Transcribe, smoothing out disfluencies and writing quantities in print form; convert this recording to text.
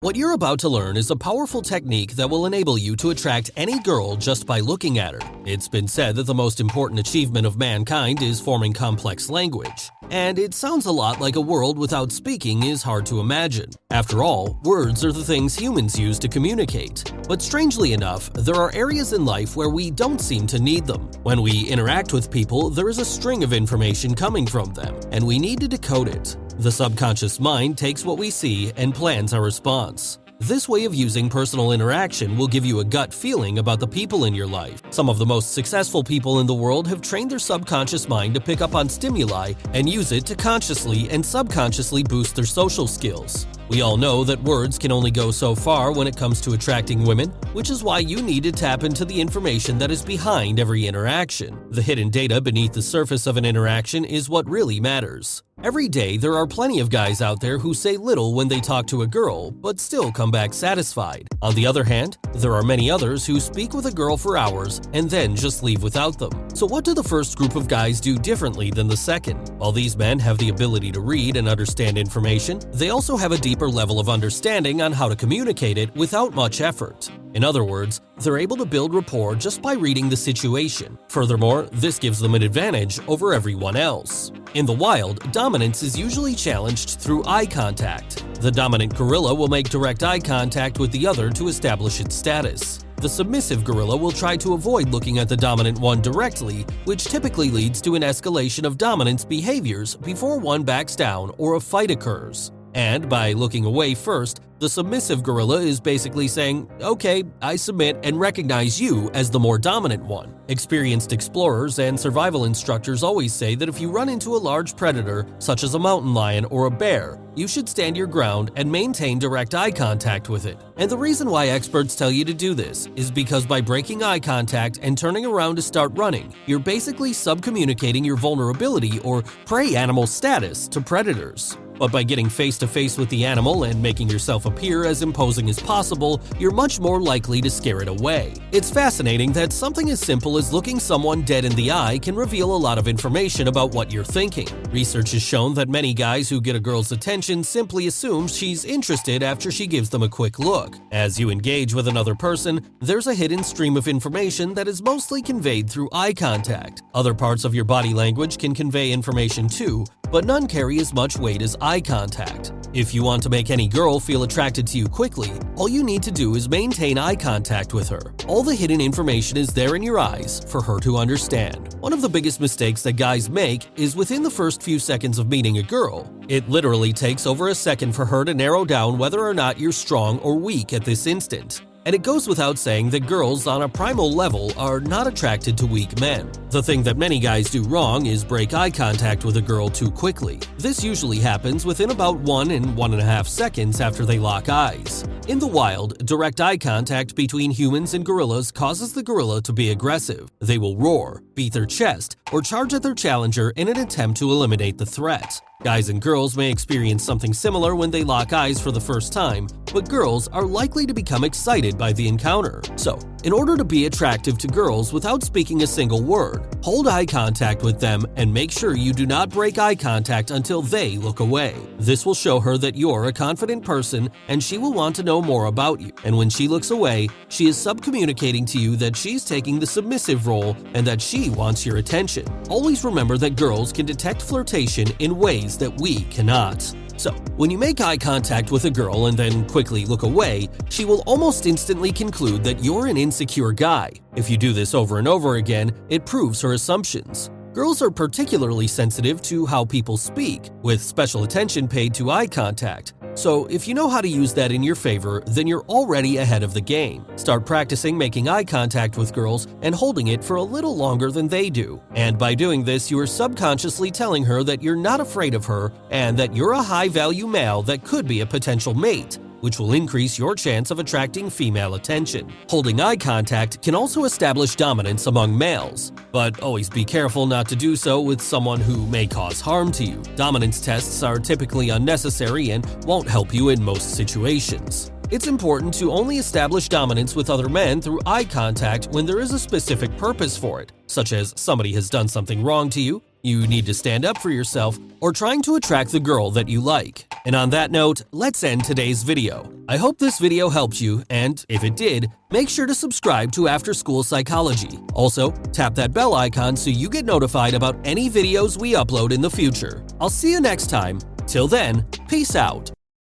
What you're about to learn is a powerful technique that will enable you to attract any girl just by looking at her. It's been said that the most important achievement of mankind is forming complex language. And it sounds a lot like a world without speaking is hard to imagine. After all, words are the things humans use to communicate. But strangely enough, there are areas in life where we don't seem to need them. When we interact with people, there is a string of information coming from them, and we need to decode it. The subconscious mind takes what we see and plans our response. This way of using personal interaction will give you a gut feeling about the people in your life. Some of the most successful people in the world have trained their subconscious mind to pick up on stimuli and use it to consciously and subconsciously boost their social skills. We all know that words can only go so far when it comes to attracting women, which is why you need to tap into the information that is behind every interaction. The hidden data beneath the surface of an interaction is what really matters. Every day, there are plenty of guys out there who say little when they talk to a girl, but still come back satisfied. On the other hand, there are many others who speak with a girl for hours and then just leave without them. So what do the first group of guys do differently than the second? While these men have the ability to read and understand information, they also have a deeper level of understanding on how to communicate it without much effort. In other words, they're able to build rapport just by reading the situation. Furthermore, this gives them an advantage over everyone else. In the wild, dominance is usually challenged through eye contact. The dominant gorilla will make direct eye contact with the other to establish its status. The submissive gorilla will try to avoid looking at the dominant one directly, which typically leads to an escalation of dominance behaviors before one backs down or a fight occurs. And by looking away first, the submissive gorilla is basically saying, "Okay, I submit and recognize you as the more dominant one." Experienced explorers and survival instructors always say that if you run into a large predator, such as a mountain lion or a bear, you should stand your ground and maintain direct eye contact with it. And the reason why experts tell you to do this is because by breaking eye contact and turning around to start running, you're basically subcommunicating your vulnerability or prey animal status to predators. But by getting face-to-face with the animal and making yourself appear as imposing as possible, you're much more likely to scare it away. It's fascinating that something as simple as looking someone dead in the eye can reveal a lot of information about what you're thinking. Research has shown that many guys who get a girl's attention simply assume she's interested after she gives them a quick look. As you engage with another person, there's a hidden stream of information that is mostly conveyed through eye contact. Other parts of your body language can convey information too, but none carry as much weight as eye contact. If you want to make any girl feel attracted to you quickly, all you need to do is maintain eye contact with her. All the hidden information is there in your eyes for her to understand. One of the biggest mistakes that guys make is within the first few seconds of meeting a girl. It literally takes over a second for her to narrow down whether or not you're strong or weak at this instant. And it goes without saying that girls on a primal level are not attracted to weak men. The thing that many guys do wrong is break eye contact with a girl too quickly. This usually happens within about 1 and 1.5 seconds after they lock eyes. In the wild, direct eye contact between humans and gorillas causes the gorilla to be aggressive. They will roar, beat their chest, or charge at their challenger in an attempt to eliminate the threat. Guys and girls may experience something similar when they lock eyes for the first time, but girls are likely to become excited by the encounter. So, in order to be attractive to girls without speaking a single word, hold eye contact with them and make sure you do not break eye contact until they look away. This will show her that you're a confident person and she will want to know more about you. And when she looks away, she is subcommunicating to you that she's taking the submissive role and that she wants your attention. Always remember that girls can detect flirtation in ways that we cannot. So, when you make eye contact with a girl and then quickly look away, she will almost instantly conclude that you're an insecure guy. If you do this over and over again, it proves her assumptions. Girls are particularly sensitive to how people speak, with special attention paid to eye contact. So, if you know how to use that in your favor, then you're already ahead of the game. Start practicing making eye contact with girls and holding it for a little longer than they do. And by doing this, you are subconsciously telling her that you're not afraid of her and that you're a high-value male that could be a potential mate, which will increase your chance of attracting female attention. Holding eye contact can also establish dominance among males, but always be careful not to do so with someone who may cause harm to you. Dominance tests are typically unnecessary and won't help you in most situations. It's important to only establish dominance with other men through eye contact when there is a specific purpose for it, such as somebody has done something wrong to you, You need to stand up for yourself, or trying to attract the girl that you like. And on that note, let's end today's video. I hope this video helped you, and if it did, make sure to subscribe to After School Psychology. Also, tap that bell icon so you get notified about any videos we upload in the future. I'll see you next time. Till then, peace out.